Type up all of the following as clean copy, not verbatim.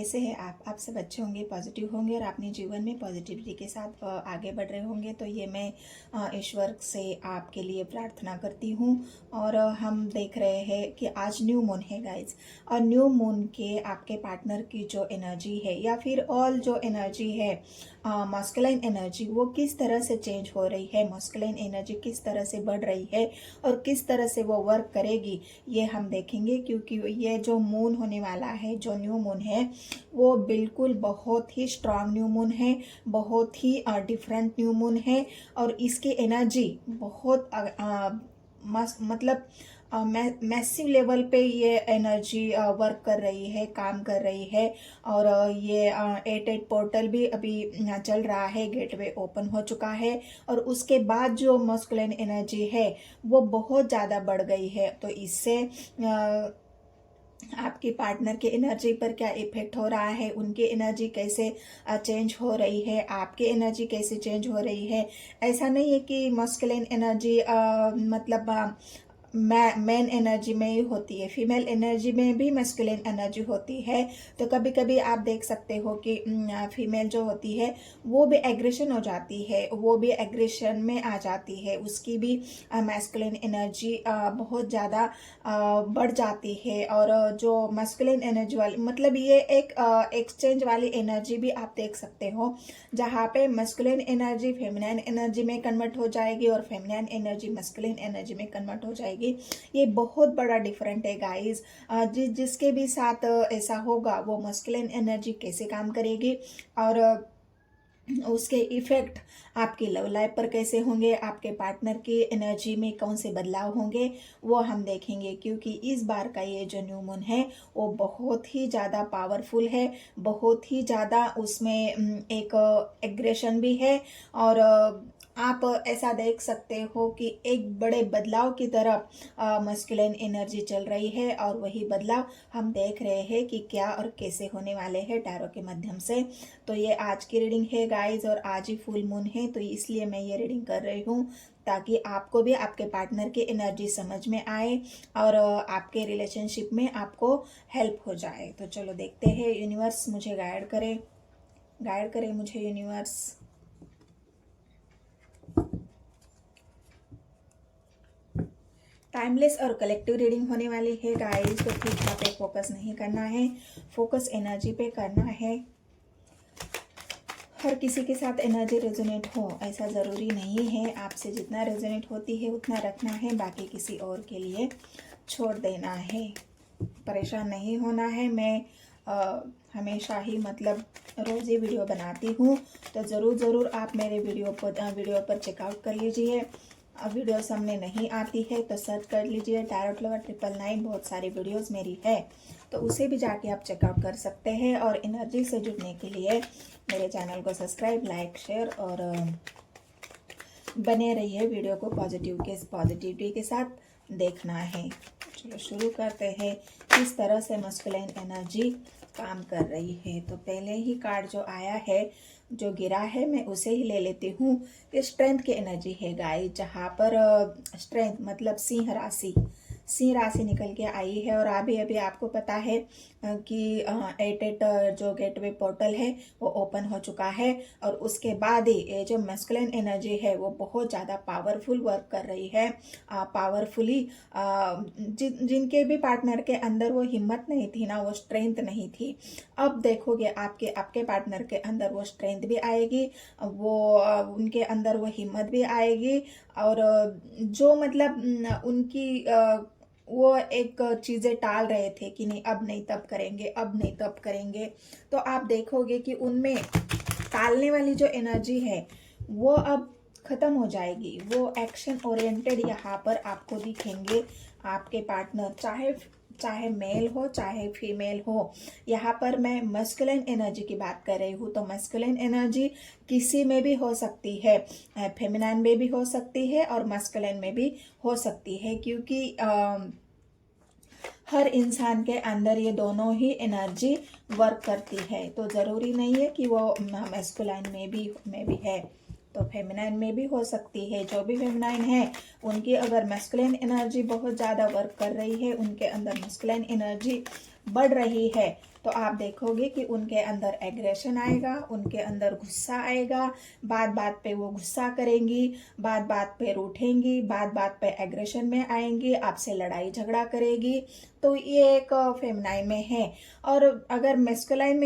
कैसे हैं आप सब अच्छे होंगे, पॉजिटिव होंगे और अपने जीवन में पॉजिटिविटी के साथ आगे बढ़ रहे होंगे। तो ये मैं ईश्वर से आपके लिए प्रार्थना करती हूँ। और हम देख रहे हैं कि आज न्यू मून है गाइज, और न्यू मून के आपके पार्टनर की जो एनर्जी है या फिर ऑल जो एनर्जी है मस्कुलाइन एनर्जी, वो किस तरह से चेंज हो रही है, मस्कुलाइन एनर्जी किस तरह से बढ़ रही है और किस तरह से वो वर्क करेगी, ये हम देखेंगे। क्योंकि ये जो मून होने वाला है, जो न्यू मून है, वो बिल्कुल बहुत ही स्ट्रांग न्यू मून है, बहुत ही डिफरेंट न्यू मून है। और इसकी एनर्जी बहुत मतलब मैसिव लेवल पे ये एनर्जी वर्क कर रही है, काम कर रही है। और ये 8 पोर्टल भी अभी चल रहा है, गेटवे ओपन हो चुका है। और उसके बाद जो मस्कुलिन एनर्जी है वो बहुत ज़्यादा बढ़ गई है। तो इससे आपकी पार्टनर के एनर्जी पर क्या इफेक्ट हो रहा है, उनकी एनर्जी कैसे चेंज हो रही है, आपकी एनर्जी कैसे चेंज हो रही है। ऐसा नहीं है कि मस्कुलिन एनर्जी मतलब मेन एनर्जी में ही होती है, फीमेल एनर्जी में भी मस्कुलिन एनर्जी होती है। तो कभी कभी आप देख सकते हो कि फीमेल जो होती है वो भी एग्रेशन हो जाती है, वो भी एग्रेशन में आ जाती है, उसकी भी मस्कुलिन एनर्जी बहुत ज़्यादा बढ़ जाती है। और जो मस्कुलिन एनर्जी वाली, मतलब ये एक एक्सचेंज वाली एनर्जी भी आप देख सकते हो, जहाँ पे मस्कुलिन एनर्जी फेमिनाइन एनर्जी में कन्वर्ट हो जाएगी और फेमिनाइन एनर्जी मस्कुलिन एनर्जी में कन्वर्ट हो जाएगी। ये बहुत बड़ा डिफरेंट है गाइस। जिसके भी साथ ऐसा होगा वो मस्कुलिन एनर्जी कैसे काम करेगी और उसके इफेक्ट आपकी लव लाइफ पर कैसे होंगे, आपके पार्टनर की एनर्जी में कौन से बदलाव होंगे, वो हम देखेंगे। क्योंकि इस बार का ये जो न्यू मून है वो बहुत ही ज़्यादा पावरफुल है, बहुत ही ज़्यादा उसमें एक एग्रेशन भी है। और आप ऐसा देख सकते हो कि एक बड़े बदलाव की तरफ मस्कुलिन एनर्जी चल रही है। और वही बदलाव हम देख रहे हैं कि क्या और कैसे होने वाले हैं टैरो के माध्यम से। तो ये आज की रीडिंग है गाइज, और आज ही फुल मून है, तो इसलिए मैं ये रीडिंग कर रही हूँ ताकि आपको भी आपके पार्टनर की एनर्जी समझ में आए और आपके रिलेशनशिप में आपको हेल्प हो जाए। तो चलो देखते हैं, यूनिवर्स मुझे गाइड करे मुझे यूनिवर्स। टाइमलेस और कलेक्टिव रीडिंग होने वाली है गाइस, तो ठीक यहाँ पे फोकस नहीं करना है, फोकस एनर्जी पे करना है। हर किसी के साथ एनर्जी रेजोनेट हो ऐसा ज़रूरी नहीं है, आपसे जितना रेजोनेट होती है उतना रखना है, बाकी किसी और के लिए छोड़ देना है, परेशान नहीं होना है। मैं हमेशा ही मतलब रोज़ ही वीडियो बनाती हूँ, तो ज़रूर आप मेरे वीडियो पर चेकआउट कर लीजिए। वीडियो सामने नहीं आती है तो सर्च कर लीजिए टैरोट लवर 999, बहुत सारी वीडियोस मेरी है, तो उसे भी जाके आप चेकआउट कर सकते हैं। और एनर्जी से जुड़ने के लिए मेरे चैनल को सब्सक्राइब, लाइक, शेयर और बने रहिए। वीडियो को पॉजिटिविटी के साथ देखना है। चलो शुरू करते हैं, किस तरह से मस्कुलिन एनर्जी काम कर रही है। तो पहले ही कार्ड जो आया है, जो गिरा है, मैं उसे ही ले लेती हूँ। ये स्ट्रेंथ की एनर्जी है गाइस, जहाँ पर स्ट्रेंथ मतलब सिंह राशि निकल के आई है। और अभी आपको पता है कि 8 जो गेटवे पोर्टल है वो ओपन हो चुका है। और उसके बाद ही ये जो मस्कुलिन एनर्जी है वो बहुत ज़्यादा पावरफुल वर्क कर रही है, पावरफुली। जिनके भी पार्टनर के अंदर वो हिम्मत नहीं थी ना, वो स्ट्रेंथ नहीं थी, अब देखोगे आपके पार्टनर के अंदर वो स्ट्रेंथ भी आएगी, वो उनके अंदर वो हिम्मत भी आएगी। और जो मतलब उनकी वो एक चीज़ें टाल रहे थे कि नहीं अब नहीं तब करेंगे, तो आप देखोगे कि उनमें टालने वाली जो एनर्जी है वो अब खत्म हो जाएगी। वो एक्शन ओरिएंटेड यहाँ पर आपको दिखेंगे। आपके पार्टनर चाहे मेल हो चाहे फीमेल हो, यहाँ पर मैं मस्कुलिन एनर्जी की बात कर रही हूँ। तो मस्कुलिन एनर्जी किसी में भी हो सकती है, फेमिनाइन में भी हो सकती है और मस्कुलिन में भी हो सकती है, क्योंकि हर इंसान के अंदर ये दोनों ही एनर्जी वर्क करती है। तो ज़रूरी नहीं है कि वो मस्कुलाइन में भी है, तो फेमिनाइन में भी हो सकती है। जो भी फेमिनाइन है उनकी अगर मस्कुलाइन एनर्जी बहुत ज़्यादा वर्क कर रही है, उनके अंदर मस्कुलाइन एनर्जी बढ़ रही है, तो आप देखोगे कि उनके अंदर एग्रेशन आएगा, उनके अंदर गुस्सा आएगा, बात बात पे वो गुस्सा करेंगी, बात बात पे रूठेंगी, बात बात पे एग्रेशन में आएंगी, आपसे लड़ाई झगड़ा करेगी। तो ये एक फेमिनाइन में है। और अगर मेस्कुलाइन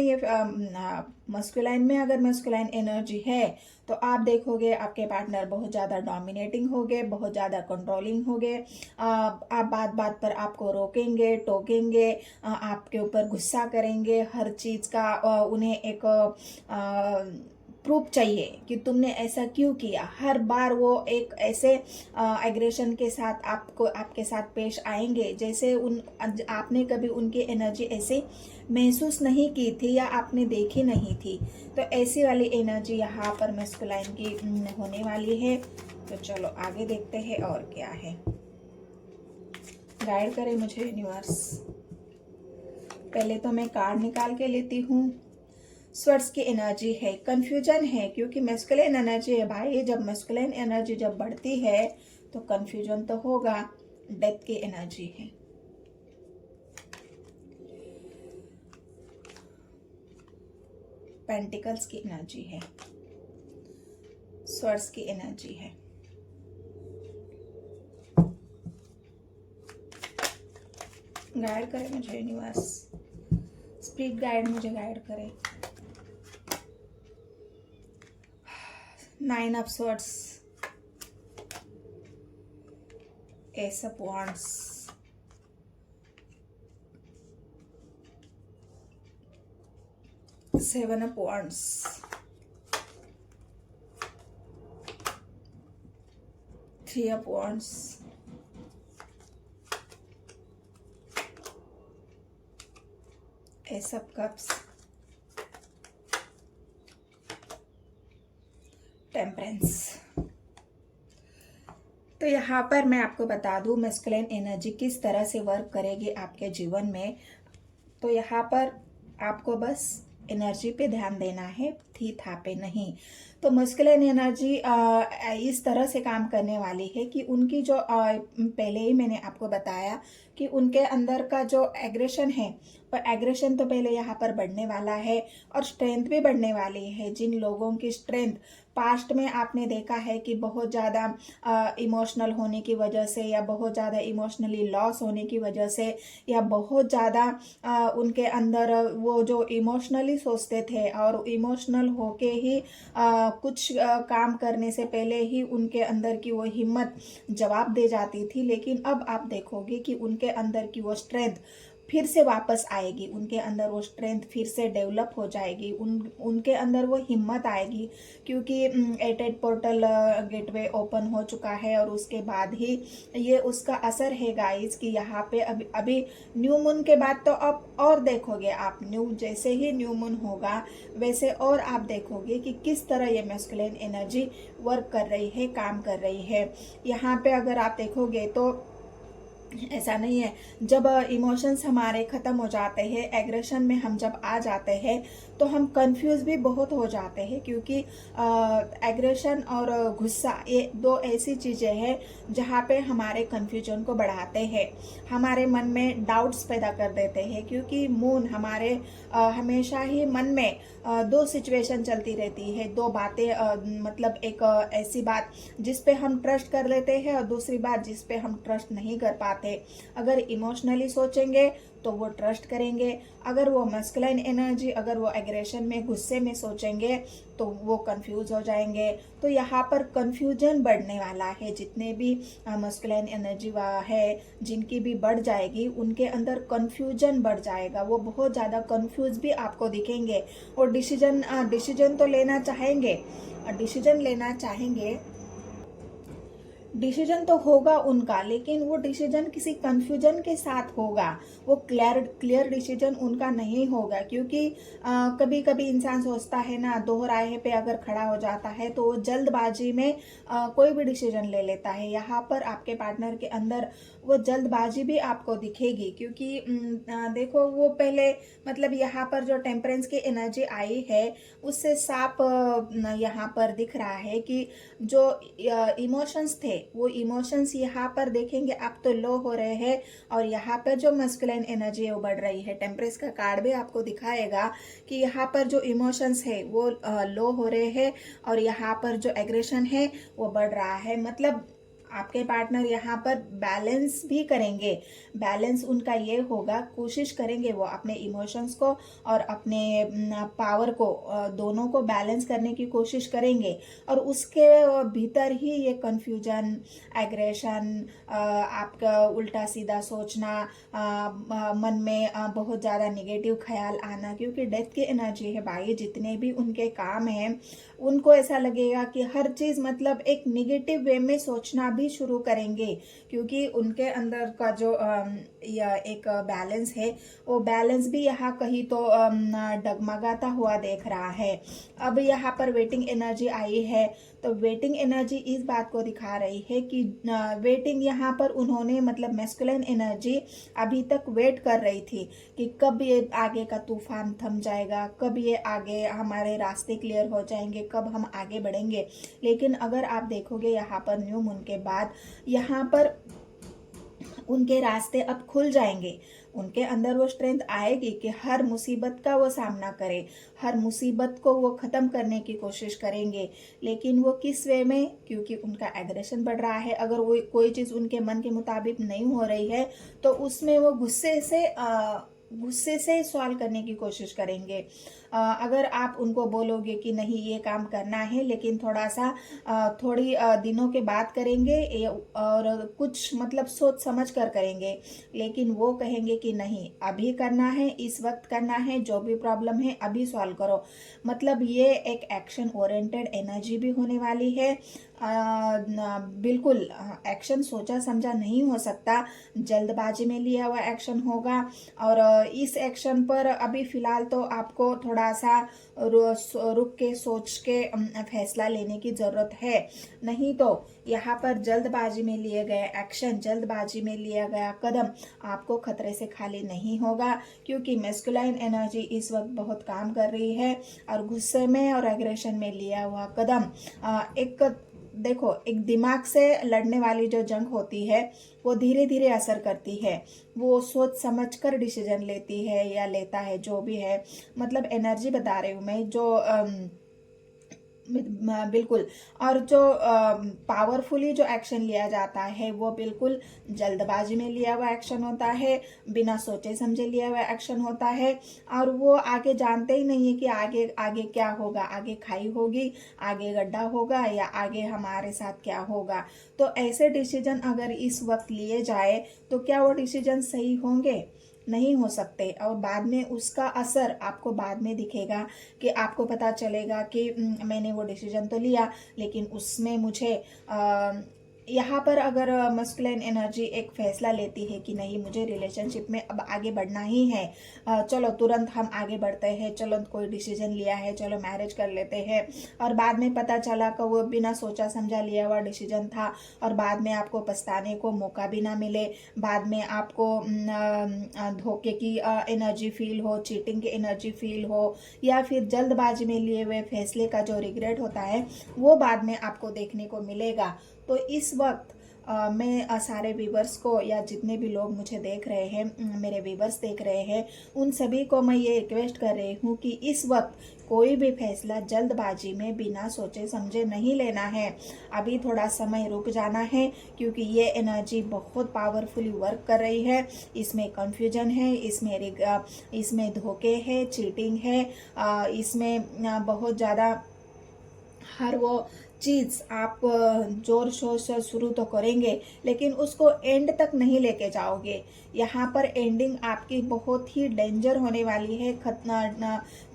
में अगर मेस्कुलाइन एनर्जी है तो आप देखोगे आपके पार्टनर बहुत ज़्यादा डोमिनेटिंग हो गए, बहुत ज़्यादा कंट्रोलिंग हो गए। आप बात बात पर आपको रोकेंगे, टोकेंगे, आपके ऊपर गुस्सा करेंगे, हर चीज़ का उन्हें एक प्रूफ चाहिए कि तुमने ऐसा क्यों किया। हर बार वो एक ऐसे एग्रेशन के साथ आपके साथ पेश आएंगे जैसे आपने कभी उनकी एनर्जी ऐसे महसूस नहीं की थी या आपने देखी नहीं थी। तो ऐसी वाली एनर्जी यहाँ पर मैस्कुलाइन की होने वाली है। तो चलो आगे देखते हैं और क्या है। गाइड करे मुझे यूनिवर्स। पहले तो मैं कार्ड निकाल के लेती हूँ। स्वर्ड्स की एनर्जी है, कंफ्यूजन है, क्योंकि मैस्कुलिन एनर्जी है भाई। जब मैस्कुलिन एनर्जी जब बढ़ती है तो कंफ्यूजन तो होगा। डेथ की एनर्जी है। पेंटिकल्स की एनर्जी है। स्वर्ड्स की एनर्जी है। गाइड करे मुझे यूनिवर्स, स्पिरिट गाइड मुझे गाइड करे। 9 of Swords, Ace of Wands, Seven of Wands, Three of Wands, Ace of Cups, temperance. तो यहाँ पर मैं आपको बता दूँ मैस्कुलिन एनर्जी किस तरह से वर्क करेगी आपके जीवन में। तो यहाँ पर आपको बस एनर्जी पे ध्यान देना है, थी था पे नहीं। तो मैस्कुलिन एनर्जी इस तरह से काम करने वाली है कि उनकी जो पहले ही मैंने आपको बताया कि उनके अंदर का जो एग्रेशन है, पर एग्रेशन तो पहले यहाँ पर बढ़ने वाला है और स्ट्रेंथ भी बढ़ने वाली है। जिन लोगों की स्ट्रेंथ पास्ट में आपने देखा है कि बहुत ज़्यादा इमोशनल होने की वजह से या बहुत ज़्यादा इमोशनली लॉस होने की वजह से या बहुत ज़्यादा उनके अंदर वो जो इमोशनली सोचते थे और इमोशनल होके ही कुछ काम करने से पहले ही उनके अंदर की वो हिम्मत जवाब दे जाती थी। लेकिन अब आप देखोगे कि उनके अंदर की वो स्ट्रेंथ फिर से वापस आएगी, उनके अंदर वो स्ट्रेंथ फिर से डेवलप हो जाएगी, उनके अंदर वो हिम्मत आएगी, क्योंकि 8 पोर्टल गेटवे ओपन हो चुका है। और उसके बाद ही ये उसका असर है गाइस कि यहाँ पे अभी न्यू मून के बाद तो अब और देखोगे आप, जैसे ही न्यू मून होगा वैसे और आप देखोगे कि किस तरह ये मैस्कुलिन एनर्जी वर्क कर रही है, काम कर रही है। यहाँ पे अगर आप देखोगे तो ऐसा नहीं है, जब इमोशंस हमारे ख़त्म हो जाते हैं, एग्रेशन में हम जब आ जाते हैं तो हम कंफ्यूज भी बहुत हो जाते हैं, क्योंकि एग्रेशन और गुस्सा ये दो ऐसी चीज़ें हैं जहाँ पे हमारे कंफ्यूजन को बढ़ाते हैं, हमारे मन में डाउट्स पैदा कर देते हैं। क्योंकि मून हमारे हमेशा ही मन में दो सिचुएशन चलती रहती है, दो बातें, मतलब एक ऐसी बात जिस पे हम ट्रस्ट कर लेते हैं और दूसरी बात जिस पे हम ट्रस्ट नहीं कर पाते। अगर इमोशनली सोचेंगे तो वो ट्रस्ट करेंगे, अगर वो मैस्कुलिन एनर्जी, अगर वो एग्रेशन में गुस्से में सोचेंगे तो वो कंफ्यूज हो जाएंगे। तो यहाँ पर कंफ्यूजन बढ़ने वाला है। जितने भी मैस्कुलिन एनर्जी है जिनकी भी बढ़ जाएगी, उनके अंदर कंफ्यूजन बढ़ जाएगा, वो बहुत ज़्यादा कंफ्यूज भी आपको दिखेंगे। और डिसीजन तो लेना चाहेंगे, डिसीजन तो होगा उनका, लेकिन वो डिसीजन किसी कंफ्यूजन के साथ होगा, वो क्लियर डिसीजन उनका नहीं होगा। क्योंकि कभी कभी इंसान सोचता है ना, दो राह पे अगर खड़ा हो जाता है तो वो जल्दबाजी में कोई भी डिसीजन ले लेता है। यहाँ पर आपके पार्टनर के अंदर वो जल्दबाजी भी आपको दिखेगी, क्योंकि देखो वो पहले, मतलब यहाँ पर जो टेम्परेंस की एनर्जी आई है उससे साफ यहाँ पर दिख रहा है कि जो इमोशंस थे वो इमोशंस यहाँ पर देखेंगे आप तो लो हो रहे हैं, और यहाँ पर जो मस्कुलाइन एनर्जी है वो बढ़ रही है। टेम्परेस का कार्ड भी आपको दिखाएगा कि यहाँ पर जो इमोशंस है वो लो हो रहे हैं, और यहाँ पर जो एग्रेशन है वो बढ़ रहा है। मतलब आपके पार्टनर यहाँ पर बैलेंस भी करेंगे। बैलेंस उनका ये होगा, कोशिश करेंगे वो अपने इमोशंस को और अपने पावर को, दोनों को बैलेंस करने की कोशिश करेंगे। और उसके भीतर ही ये कन्फ्यूजन, एग्रेशन, आपका उल्टा सीधा सोचना, मन में बहुत ज़्यादा निगेटिव ख्याल आना, क्योंकि डेथ की एनर्जी है भाई। जितने भी उनके काम हैं उनको ऐसा लगेगा कि हर चीज़ मतलब एक निगेटिव वे में सोचना भी शुरू करेंगे, क्योंकि उनके अंदर का जो या एक बैलेंस है वो बैलेंस भी यहाँ कहीं तो डगमगाता हुआ देख रहा है। अब यहाँ पर वेटिंग एनर्जी आई है, तो वेटिंग एनर्जी इस बात को दिखा रही है कि वेटिंग यहाँ पर उन्होंने मतलब मैस्कुलिन एनर्जी अभी तक वेट कर रही थी कि कब ये आगे का तूफान थम जाएगा, कब ये आगे हमारे रास्ते क्लियर हो जाएंगे, कब हम आगे बढ़ेंगे। लेकिन अगर आप देखोगे यहाँ पर न्यू मून के बाद यहाँ पर उनके रास्ते अब खुल जाएंगे। उनके अंदर वो स्ट्रेंथ आएगी कि हर मुसीबत का वो सामना करे, हर मुसीबत को वो ख़त्म करने की कोशिश करेंगे। लेकिन वो किस वे में, क्योंकि उनका एग्रेशन बढ़ रहा है। अगर वो कोई चीज़ उनके मन के मुताबिक नहीं हो रही है तो उसमें वो गुस्से से सॉल्व करने की कोशिश करेंगे। अगर आप उनको बोलोगे कि नहीं ये काम करना है लेकिन थोड़ी दिनों के बाद करेंगे और कुछ मतलब सोच समझ कर करेंगे, लेकिन वो कहेंगे कि नहीं अभी करना है, इस वक्त करना है, जो भी प्रॉब्लम है अभी सॉल्व करो। मतलब ये एक एक्शन ओरिएंटेड एनर्जी भी होने वाली है। बिल्कुल एक्शन सोचा समझा नहीं हो सकता, जल्दबाजी में लिया हुआ एक्शन होगा। और इस एक्शन पर अभी फिलहाल तो आपको थोड़ा सा रुक के सोच के फैसला लेने की ज़रूरत है। नहीं तो यहाँ पर जल्दबाजी में लिए गए एक्शन, जल्दबाजी में लिया गया कदम आपको खतरे से खाली नहीं होगा, क्योंकि मैस्कुलाइन एनर्जी इस वक्त बहुत काम कर रही है। और गुस्से में और एग्रेशन में लिया हुआ कदम देखो, एक दिमाग से लड़ने वाली जो जंग होती है वो धीरे धीरे असर करती है। वो सोच समझ कर डिसीजन लेती है या लेता है, जो भी है। मतलब एनर्जी बता रही हूँ मैं, जो बिल्कुल। और जो पावरफुली जो एक्शन लिया जाता है वो बिल्कुल जल्दबाजी में लिया हुआ एक्शन होता है, बिना सोचे समझे लिया हुआ एक्शन होता है। और वो आगे जानते ही नहीं है कि आगे आगे क्या होगा, आगे खाई होगी, आगे गड्ढा होगा, या आगे हमारे साथ क्या होगा। तो ऐसे डिसीजन अगर इस वक्त लिए जाए तो क्या वो डिसीजन सही होंगे? नहीं हो सकते। और बाद में उसका असर आपको बाद में दिखेगा कि आपको पता चलेगा कि मैंने वो डिसीजन तो लिया लेकिन उसमें मुझे यहाँ पर अगर मस्कुलिन एनर्जी एक फैसला लेती है कि नहीं मुझे रिलेशनशिप में अब आगे बढ़ना ही है, चलो तुरंत हम आगे बढ़ते हैं, चलो कोई डिसीजन लिया है, चलो मैरिज कर लेते हैं, और बाद में पता चला कि वो बिना सोचा समझा लिया हुआ डिसीजन था, और बाद में आपको पछताने को मौका भी ना मिले, बाद में आपको धोखे की एनर्जी फील हो, चीटिंग की एनर्जी फील हो, या फिर जल्दबाजी में लिए हुए फैसले का जो रिग्रेट होता है वो बाद में आपको देखने को मिलेगा। तो इस वक्त मैं सारे व्यूवर्स को, या जितने भी लोग मुझे देख रहे हैं, मेरे व्यूवर्स देख रहे हैं, उन सभी को मैं ये रिक्वेस्ट कर रही हूँ कि इस वक्त कोई भी फैसला जल्दबाजी में बिना सोचे समझे नहीं लेना है। अभी थोड़ा समय रुक जाना है, क्योंकि ये एनर्जी बहुत पावरफुली वर्क कर रही है। इसमें कन्फ्यूजन है, इसमें धोखे है, चीटिंग है, इसमें बहुत ज़्यादा हर वो चीज़ आप जोर शोर से शुरू तो करेंगे लेकिन उसको एंड तक नहीं लेके जाओगे। यहाँ पर एंडिंग आपकी बहुत ही डेंजर होने वाली है,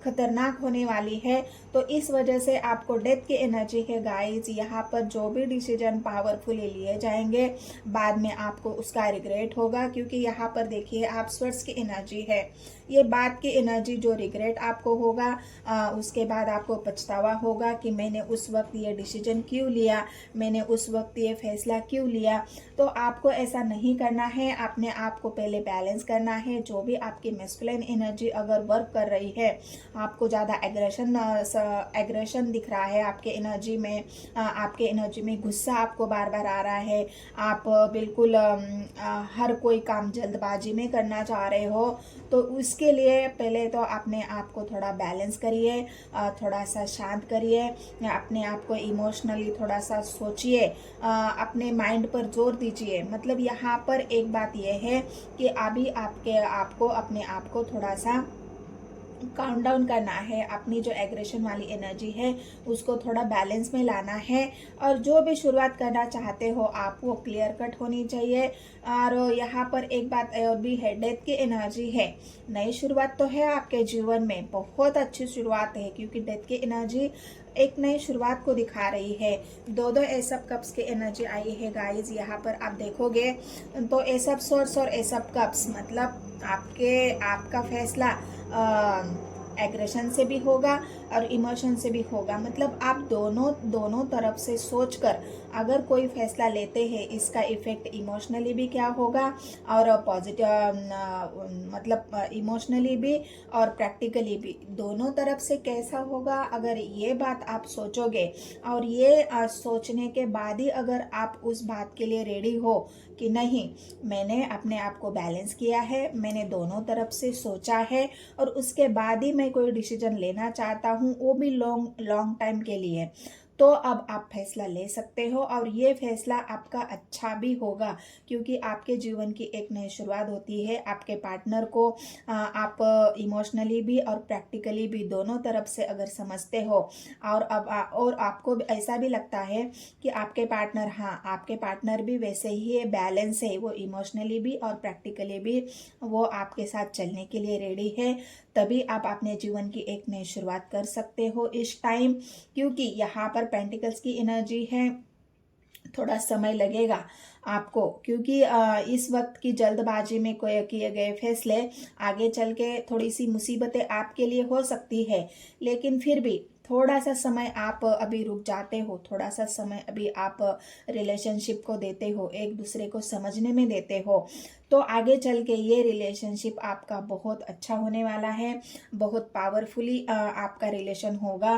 खतरनाक होने वाली है। तो इस वजह से आपको डेथ की एनर्जी है गाइस। यहाँ पर जो भी डिसीजन पावरफुली लिए जाएंगे बाद में आपको उसका रिग्रेट होगा, क्योंकि यहाँ पर देखिए आप स्वर्ड्स की एनर्जी है। ये बात की एनर्जी जो रिग्रेट आपको होगा, उसके बाद आपको पछतावा होगा कि मैंने उस वक्त ये डिसीजन क्यों लिया, मैंने उस वक्त ये फैसला क्यों लिया। तो आपको ऐसा नहीं करना है, अपने आप को पहले बैलेंस करना है। जो भी आपकी मैस्कुलिन एनर्जी अगर वर्क कर रही है आपको ज़्यादा एग्रेशन दिख रहा है आपके एनर्जी में। आपके एनर्जी में गुस्सा आपको बार बार आ रहा है। आप बिल्कुल हर कोई काम जल्दबाजी में करना चाह रहे हो। तो उसके लिए पहले तो अपने आप को थोड़ा बैलेंस करिए, थोड़ा सा शांत करिए, अपने आप को इमोशनली थोड़ा सा सोचिए, अपने माइंड पर जोर दीजिए। मतलब यहाँ पर एक बात यह है कि अभी आपको अपने आप को थोड़ा सा काउंट डाउन करना है। अपनी जो एग्रेशन वाली एनर्जी है उसको थोड़ा बैलेंस में लाना है। और जो भी शुरुआत करना चाहते हो आप, वो क्लियर कट होनी चाहिए। और यहाँ पर एक बात और भी है, डेथ की एनर्जी है। नई शुरुआत तो है आपके जीवन में, बहुत अच्छी शुरुआत है, क्योंकि डेथ की एनर्जी एक नई शुरुआत को दिखा रही है। दो एस ऑफ कप्स की एनर्जी आई है गाइस। यहाँ पर आप देखोगे तो एस ऑफ सोर्स और एस ऑफ कप्स, मतलब आपका फैसला एग्रेशन से भी होगा और इमोशन से भी होगा। मतलब आप दोनों तरफ से सोचकर अगर कोई फैसला लेते हैं, इसका इफेक्ट इमोशनली भी क्या होगा और पॉजिटिव, मतलब इमोशनली भी और प्रैक्टिकली भी, दोनों तरफ से कैसा होगा। अगर ये बात आप सोचोगे और ये सोचने के बाद ही अगर आप उस बात के लिए रेडी हो कि नहीं, मैंने अपने आप को बैलेंस किया है, मैंने दोनों तरफ से सोचा है और उसके बाद ही मैं कोई डिसीजन लेना चाहता हूँ, वो भी लॉन्ग टाइम के लिए, तो अब आप फैसला ले सकते हो। और ये फैसला आपका अच्छा भी होगा, क्योंकि आपके जीवन की एक नई शुरुआत होती है। आपके पार्टनर को आप इमोशनली भी और प्रैक्टिकली भी दोनों तरफ से अगर समझते हो और और आपको ऐसा भी लगता है कि आपके पार्टनर, हाँ आपके पार्टनर भी वैसे ही है, बैलेंस है, वो इमोशनली भी और प्रैक्टिकली भी वो आपके साथ चलने के लिए रेडी है, तभी आप अपने जीवन की एक नई शुरुआत कर सकते हो इस टाइम। क्योंकि यहाँ पर पेंटिकल्स की एनर्जी है, थोड़ा समय लगेगा आपको, क्योंकि इस वक्त की जल्दबाजी में कोई किए गए फैसले आगे चल के थोड़ी सी मुसीबतें आपके लिए हो सकती है। लेकिन फिर भी थोड़ा सा समय आप अभी रुक जाते हो, थोड़ा सा समय अभी आप रिलेशनशिप को देते हो, एक दूसरे को समझने में देते हो, तो आगे चल के ये रिलेशनशिप आपका बहुत अच्छा होने वाला है। बहुत पावरफुली आपका रिलेशन होगा।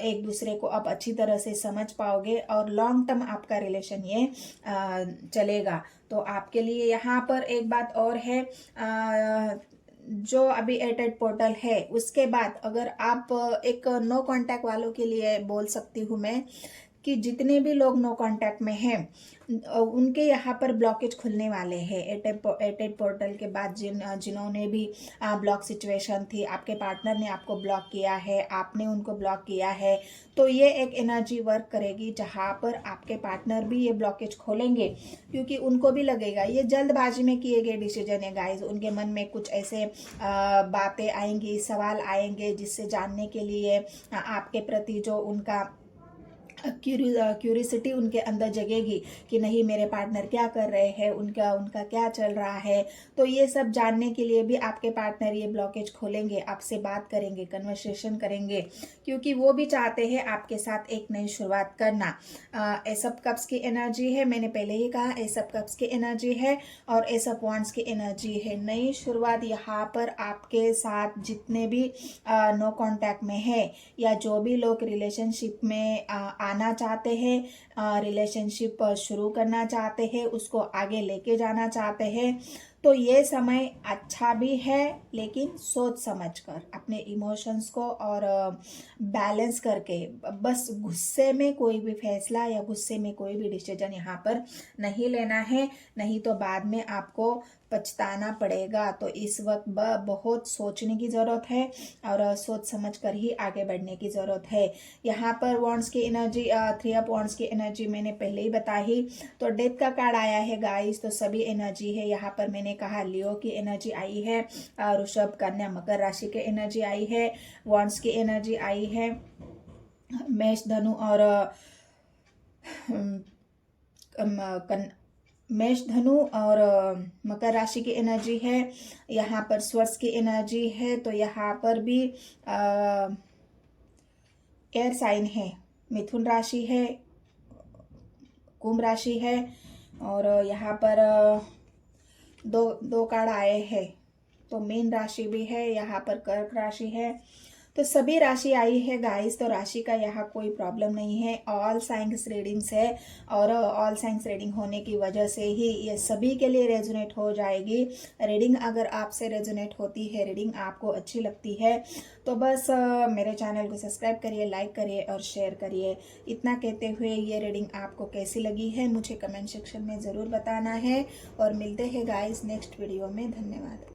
एक दूसरे को आप अच्छी तरह से समझ पाओगे और लॉन्ग टर्म आपका रिलेशन ये चलेगा। तो आपके लिए यहाँ पर एक बात और है, जो अभी एटेड पोर्टल है उसके बाद अगर आप एक नो कांटेक्ट वालों के लिए बोल सकती हूँ मैं कि जितने भी लोग नो कांटेक्ट में हैं उनके यहाँ पर ब्लॉकेज खुलने वाले हैं। एटेड पोर्टल के बाद जिन्होंने भी ब्लॉक सिचुएशन थी, आपके पार्टनर ने आपको ब्लॉक किया है, आपने उनको ब्लॉक किया है, तो ये एक एनर्जी वर्क करेगी जहाँ पर आपके पार्टनर भी ये ब्लॉकेज खोलेंगे, क्योंकि उनको भी लगेगा ये जल्दबाजी में किए गए डिसीजन है गाइज। उनके मन में कुछ ऐसे बातें आएंगी, सवाल आएंगे, जिससे जानने के लिए आपके प्रति जो उनका क्यूरियोसिटी उनके अंदर जगेगी कि नहीं मेरे पार्टनर क्या कर रहे हैं, उनका क्या चल रहा है। तो ये सब जानने के लिए भी आपके पार्टनर ये ब्लॉकेज खोलेंगे, आपसे बात करेंगे, कन्वर्सेशन करेंगे, क्योंकि वो भी चाहते हैं आपके साथ एक नई शुरुआत करना। एस ऑफ कप्स की एनर्जी है, मैंने पहले ही कहा एस ऑफ कप्स की एनर्जी है और एस ऑफ वांड्स की एनर्जी है। नई शुरुआत यहाँ पर आपके साथ जितने भी नो कांटेक्ट में है या जो भी लोग रिलेशनशिप में आना चाहते हैं, रिलेशनशिप शुरू करना चाहते हैं, उसको आगे लेके जाना चाहते हैं, तो ये समय अच्छा भी है, लेकिन सोच समझकर अपने इमोशंस को और बैलेंस करके, बस गुस्से में कोई भी फैसला या गुस्से में कोई भी डिसीजन यहाँ पर नहीं लेना है, नहीं तो बाद में आपको पछताना पड़ेगा। तो इस वक्त बहुत सोचने की ज़रूरत है और सोच समझ कर ही आगे बढ़ने की ज़रूरत है। यहाँ पर वॉन्ड्स की एनर्जी, 3 ऑफ वॉन्ड्स की एनर्जी मैंने पहले ही बताई। तो डेथ का कार्ड आया है गाइस, तो सभी एनर्जी है। यहाँ पर मैंने कहा लियो की एनर्जी आई है, वृषभ, कन्या, मकर राशि की एनर्जी आई है, वॉन्ड्स की एनर्जी आई है, मेष, धनु और मेष, धनु और मकर राशि की एनर्जी है। यहाँ पर स्वर्स की एनर्जी है, तो यहाँ पर भी एयर साइन है, मिथुन राशि है, कुंभ राशि है, और यहाँ पर दो कार्ड आए हैं, तो मीन राशि भी है, यहाँ पर कर्क राशि है, तो सभी राशि आई है गाइस, तो राशि का यहाँ कोई प्रॉब्लम नहीं है, ऑल साइंस रीडिंग्स है और ऑल साइंस रीडिंग होने की वजह से ही ये सभी के लिए रेजोनेट हो जाएगी। रीडिंग अगर आपसे रेजोनेट होती है, रीडिंग आपको अच्छी लगती है तो बस मेरे चैनल को सब्सक्राइब करिए, लाइक करिए और शेयर करिए। इतना कहते हुए ये रीडिंग आपको कैसी लगी है मुझे कमेंट सेक्शन में ज़रूर बताना है और मिलते हैं गाइस नेक्स्ट वीडियो में। धन्यवाद।